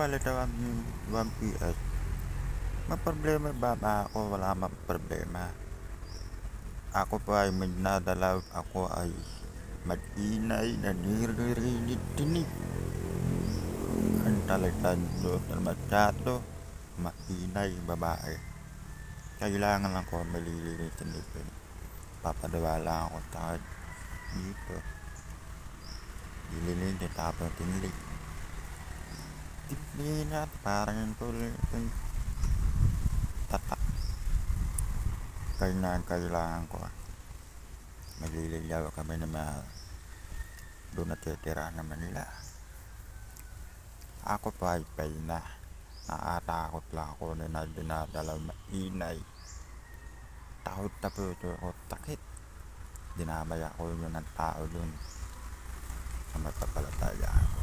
pala daw ang 1 PS. Maproblema ba ako? Wala mang problema. Ako pa ay minadalaw. Ako ay mag-inay na niririnig-tinig. Ang talagang doon na masyado maingay babae. Kailangan lang ko malilinig-tinig. Papadiwala ako sa dito. Dilinig na tapos tinlig. Tignan na parang yung tuloy yung tatak. Kailangan ko. Magliligaw kami na doon natitira naman nila. Ako pa ay pay na. Nakatakot lang ako na dinadalaw mainay. Takot na po ito ako takit. Dinamaya ko yun ng tao dun. Sa matapalataya ako.